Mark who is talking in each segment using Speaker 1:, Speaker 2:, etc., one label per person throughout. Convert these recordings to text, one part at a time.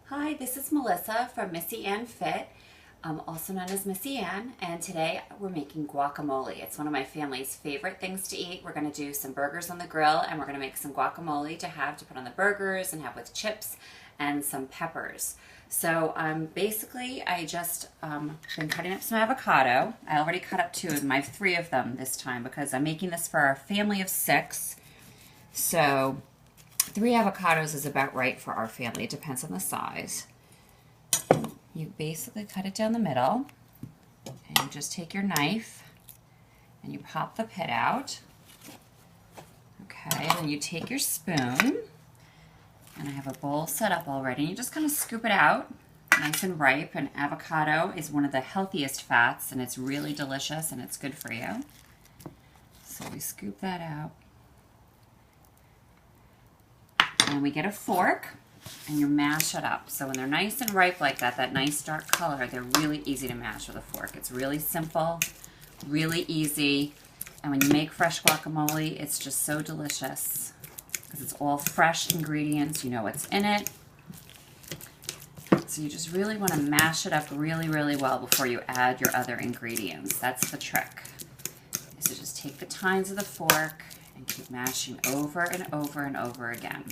Speaker 1: Hi, this is Melissa from Missy Ann Fit, also known as Missy Ann, and today we're making guacamole. It's one of my family's favorite things to eat. We're going to do some burgers on the grill, and we're going to make some guacamole to have to put on the burgers and have with chips and some peppers. So basically I just been cutting up some avocado. I already cut up three of them this time because I'm making this for our family of 6. So 3 avocados is about right for our family. It depends on the size. You basically cut it down the middle, and you just take your knife and you pop the pit out. Okay, and then you take your spoon, and I have a bowl set up already. You just kind of scoop it out, nice and ripe. And avocado is one of the healthiest fats, and it's really delicious and it's good for you. So we scoop that out. And we get a fork and you mash it up. So when they're nice and ripe like that, that nice dark color, they're really easy to mash with a fork. It's really simple, really easy. And when you make fresh guacamole, it's just so delicious because it's all fresh ingredients. You know what's in it. So you just really want to mash it up really, really well before you add your other ingredients. That's the trick. So just take the tines of the fork and keep mashing over and over and over again.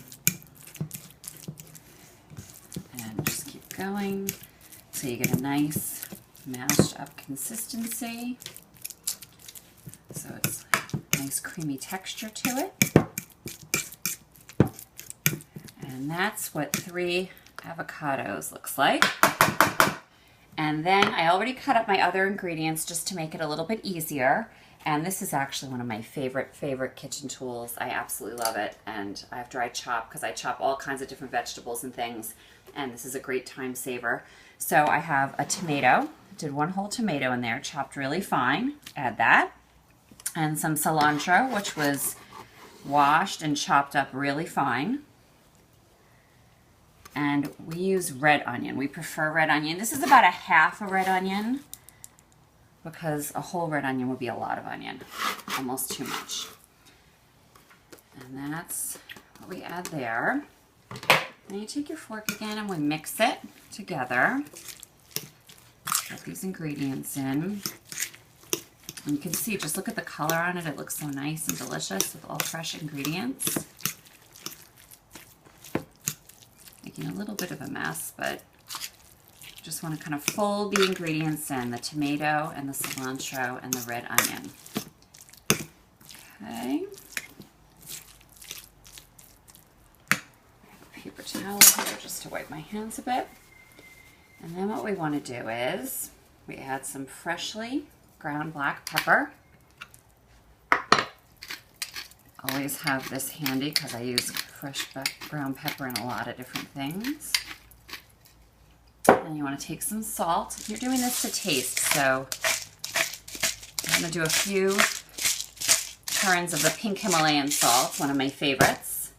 Speaker 1: And just keep going so you get a nice mashed up consistency. So it's a nice creamy texture to it. And that's what 3 avocados looks like. And then I already cut up my other ingredients just to make it a little bit easier. And this is actually one of my favorite kitchen tools. I absolutely love it. And after I chop, because I chop all kinds of different vegetables and things, and this is a great time saver. So I have a tomato, did 1 whole tomato in there, chopped really fine, add that. And some cilantro, which was washed and chopped up really fine. And we use red onion. We prefer red onion. This is about a half a red onion, because a whole red onion would be a lot of onion, almost too much. And that's what we add there. Then you take your fork again and we mix it together. Get these ingredients in. And you can see, just look at the color on it. It looks so nice and delicious with all fresh ingredients. Making a little bit of a mess, but just want to kind of fold the ingredients in, the tomato and the cilantro and the red onion. Okay. Paper towel here just to wipe my hands a bit. And then what we want to do is we add some freshly ground black pepper. Always have this handy because I use fresh ground pepper in a lot of different things. And you want to take some salt. You're doing this to taste, so I'm going to do a few turns of the pink Himalayan salt, one of my favorites,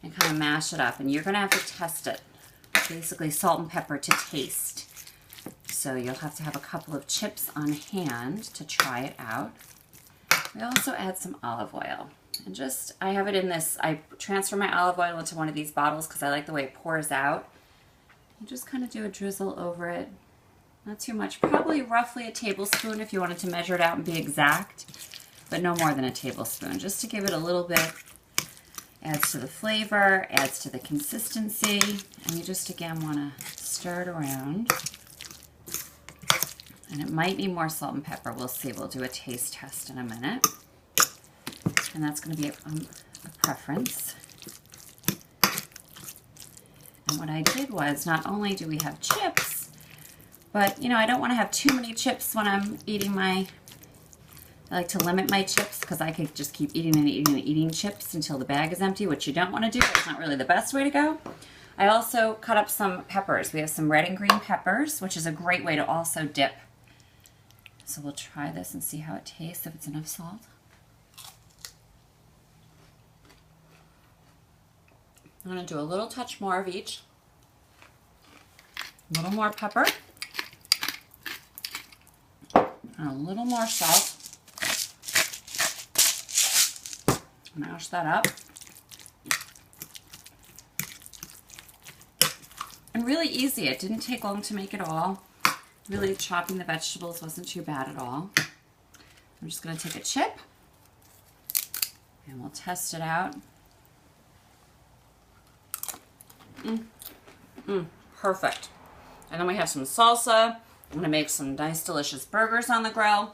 Speaker 1: and kind of mash it up. And you're going to have to test it, basically salt and pepper to taste. So you'll have to have a couple of chips on hand to try it out. We also add some olive oil. And just, I have it in this, I transfer my olive oil into one of these bottles because I like the way it pours out. You just kind of do a drizzle over it. Not too much, probably roughly a tablespoon if you wanted to measure it out and be exact, but no more than a tablespoon, just to give it a little bit. Adds to the flavor, adds to the consistency, and you just again want to stir it around. And it might need more salt and pepper. We'll see. We'll do a taste test in a minute. And that's going to be a preference. And what I did was, not only do we have chips, but, you know, I don't want to have too many chips when I'm eating I like to limit my chips because I could just keep eating and eating and eating chips until the bag is empty, which you don't want to do. It's not really the best way to go. I also cut up some peppers. We have some red and green peppers, which is a great way to also dip. So we'll try this and see how it tastes, if it's enough salt. I'm going to do a little touch more of each. A little more pepper. And a little more salt. Mash that up. and really easy. It didn't take long to make it all. Really, chopping the vegetables wasn't too bad at all. I'm just going to take a chip and we'll test it out. Perfect. And then we have some salsa. I'm going to make some nice, delicious burgers on the grill.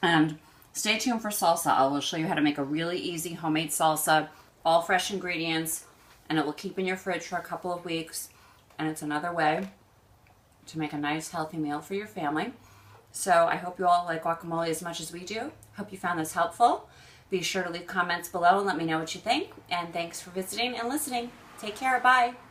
Speaker 1: And stay tuned for salsa. I will show you how to make a really easy homemade salsa, all fresh ingredients, and it will keep in your fridge for a couple of weeks. And it's another way to make a nice, healthy meal for your family. So I hope you all like guacamole as much as we do. Hope you found this helpful. Be sure to leave comments below and let me know what you think. And thanks for visiting and listening. Take care. Bye.